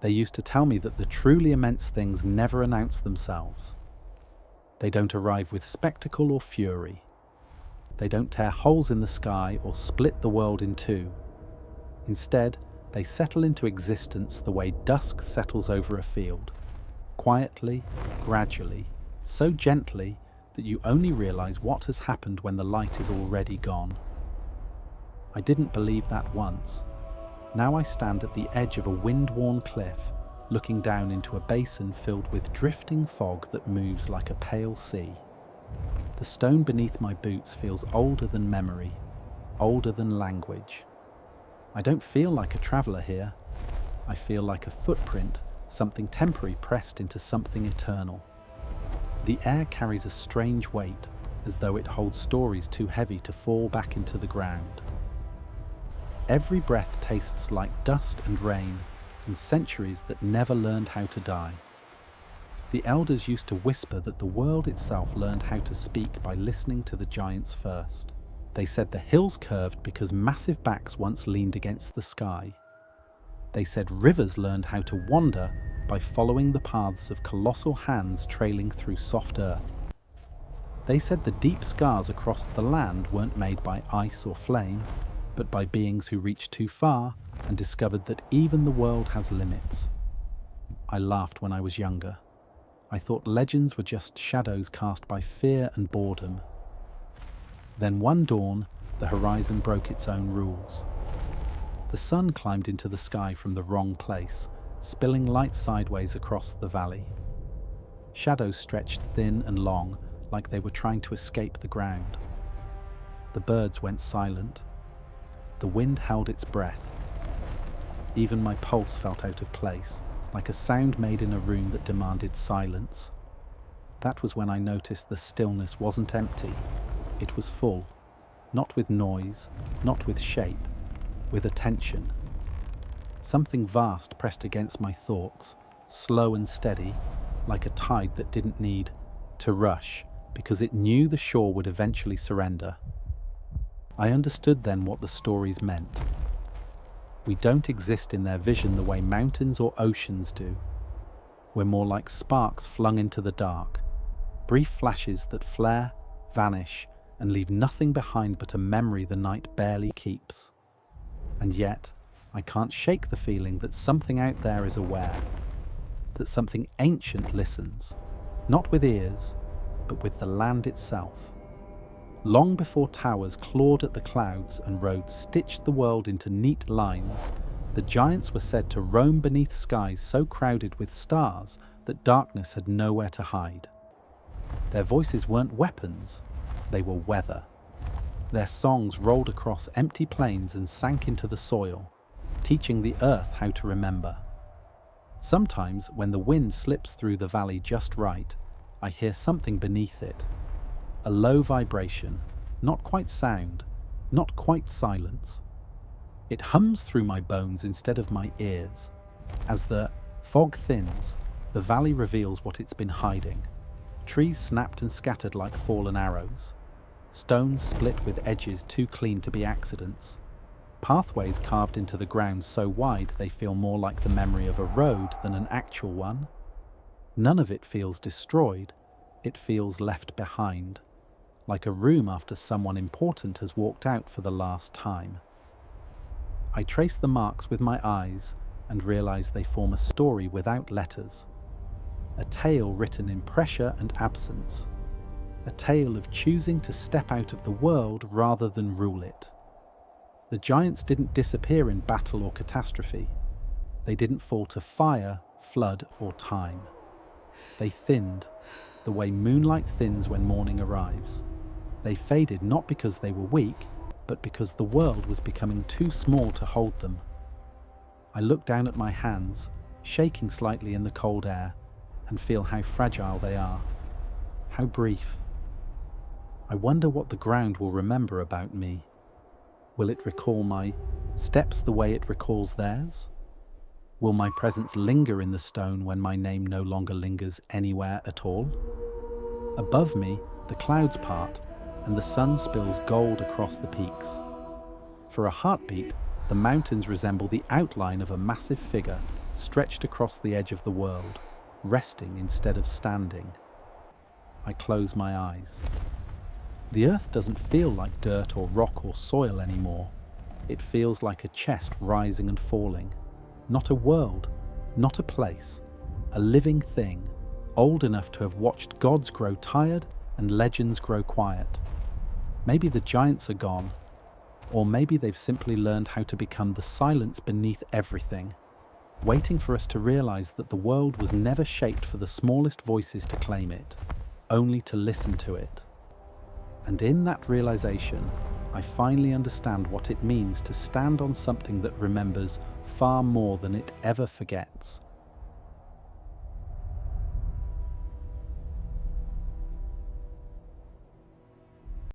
They used to tell me that the truly immense things never announce themselves. They don't arrive with spectacle or fury. They don't tear holes in the sky or split the world in two. Instead, they settle into existence the way dusk settles over a field, quietly, gradually, so gently that you only realize what has happened when the light is already gone. I didn't believe that once. Now I stand at the edge of a wind-worn cliff, looking down into a basin filled with drifting fog that moves like a pale sea. The stone beneath my boots feels older than memory, older than language. I don't feel like a traveler here. I feel like a footprint, something temporary pressed into something eternal. The air carries a strange weight, as though it holds stories too heavy to fall back into the ground. Every breath tastes like dust and rain, and centuries that never learned how to die. The elders used to whisper that the world itself learned how to speak by listening to the giants first. They said the hills curved because massive backs once leaned against the sky. They said rivers learned how to wander by following the paths of colossal hands trailing through soft earth. They said the deep scars across the land weren't made by ice or flame, but by beings who reached too far and discovered that even the world has limits. I laughed when I was younger. I thought legends were just shadows cast by fear and boredom. Then one dawn, the horizon broke its own rules. The sun climbed into the sky from the wrong place, spilling light sideways across the valley. Shadows stretched thin and long, like they were trying to escape the ground. The birds went silent. The wind held its breath. Even my pulse felt out of place, like a sound made in a room that demanded silence. That was when I noticed the stillness wasn't empty. It was full, not with noise, not with shape, with attention. Something vast pressed against my thoughts, slow and steady, like a tide that didn't need to rush because it knew the shore would eventually surrender. I understood then what the stories meant. We don't exist in their vision the way mountains or oceans do. We're more like sparks flung into the dark, brief flashes that flare, vanish, and leave nothing behind but a memory the night barely keeps. And yet, I can't shake the feeling that something out there is aware, that something ancient listens, not with ears, but with the land itself. Long before towers clawed at the clouds and roads stitched the world into neat lines, the giants were said to roam beneath skies so crowded with stars that darkness had nowhere to hide. Their voices weren't weapons, they were weather. Their songs rolled across empty plains and sank into the soil, teaching the earth how to remember. Sometimes, when the wind slips through the valley just right, I hear something beneath it. A low vibration, not quite sound, not quite silence. It hums through my bones instead of my ears. As the fog thins, the valley reveals what it's been hiding. Trees snapped and scattered like fallen arrows. Stones split with edges too clean to be accidents. Pathways carved into the ground so wide they feel more like the memory of a road than an actual one. None of it feels destroyed, it feels left behind, like a room after someone important has walked out for the last time. I trace the marks with my eyes and realize they form a story without letters. A tale written in pressure and absence. A tale of choosing to step out of the world rather than rule it. The giants didn't disappear in battle or catastrophe. They didn't fall to fire, flood, or time. They thinned, the way moonlight thins when morning arrives. They faded not because they were weak, but because the world was becoming too small to hold them. I look down at my hands, shaking slightly in the cold air, and feel how fragile they are. How brief. I wonder what the ground will remember about me. Will it recall my steps the way it recalls theirs? Will my presence linger in the stone when my name no longer lingers anywhere at all? Above me, the clouds part, and the sun spills gold across the peaks. For a heartbeat, the mountains resemble the outline of a massive figure, stretched across the edge of the world, resting instead of standing. I close my eyes. The earth doesn't feel like dirt or rock or soil anymore. It feels like a chest rising and falling. Not a world, not a place, a living thing, old enough to have watched gods grow tired and legends grow quiet. Maybe the giants are gone, or maybe they've simply learned how to become the silence beneath everything, waiting for us to realize that the world was never shaped for the smallest voices to claim it, only to listen to it. And in that realization, I finally understand what it means to stand on something that remembers far more than it ever forgets.